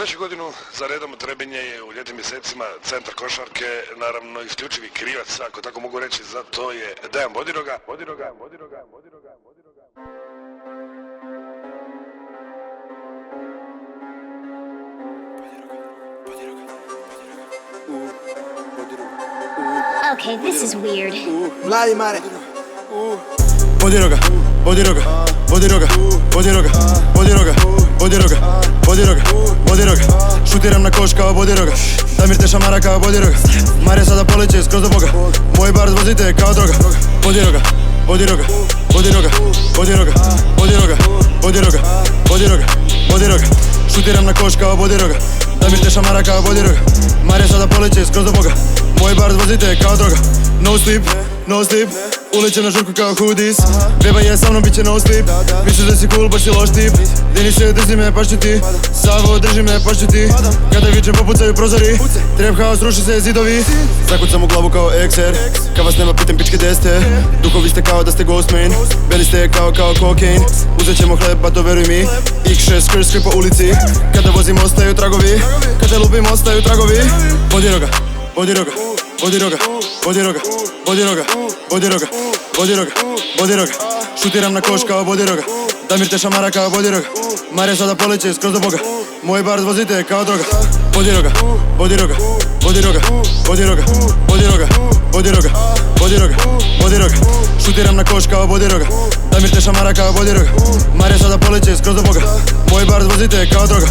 Treću godinu za redom Trebinje je u ljetnim mjesecima centar košarke, naravno isključivi krivac, ako tako mogu reći, za to je Dejan Bodiroga. Okay, this is weird. Mladi Mare. Bodiroga, Bodiroga, Bodiroga, Bodiroga, Bodiroga, Bodiroga, Bodiroga, Bodiroga. Šutiram na koš kao Bodiroga, Damir te šamara kao Bodiroga. Mare sada poleće skroz do Boga, moj bar vozite kao droga. Bodiroga, Bodiroga, Bodiroga, Bodiroga, Bodiroga, Bodiroga, Bodiroga, Bodiroga. Šutiram na koš kao Bodiroga, Damir te šamara kao Bodiroga. Mare sada poleće skroz do Boga, moj bar vozite kao droga. No sleep, no sleep, ulećem na žurku kao hoodies. Beba je sa mnom, bit će no sleep. Misliš da si cool, baš si loš tip. Deni se drži me, paš ću ti. Savo drži me, paš ću ti. Kada vičem popucaju prozori, Trap house, ruši se zidovi. Zakucam u glavu kao XR, kad vas nema pitam pičke gdje ste. Duhovi ste kao da ste ghost man, beli ste kao cocaine. Uzet ćemo hleb, pa to veruj mi. X6 skr po ulici, kada vozim ostaju tragovi. Kada lupim ostaju tragovi. Bodiroga, Bodiroga, Bodiroga, Bodiroga, Bodiroga, Bodiroga, Bodiroga, Bodiroga. Šutiram na koš kao Bodiroga, Damir te šamara kao Bodiroga. Mare sada poleće skroz do Boga, moj bar vozite kao droga. Bodiroga, Bodiroga, Bodiroga, Bodiroga, Bodiroga, Bodiroga, Bodiroga, Bodiroga. Šutiram na koš kao Bodiroga, Damir te šamara kao Bodiroga. Mare sada poleće skroz do Boga, moj bar vozite kao droga.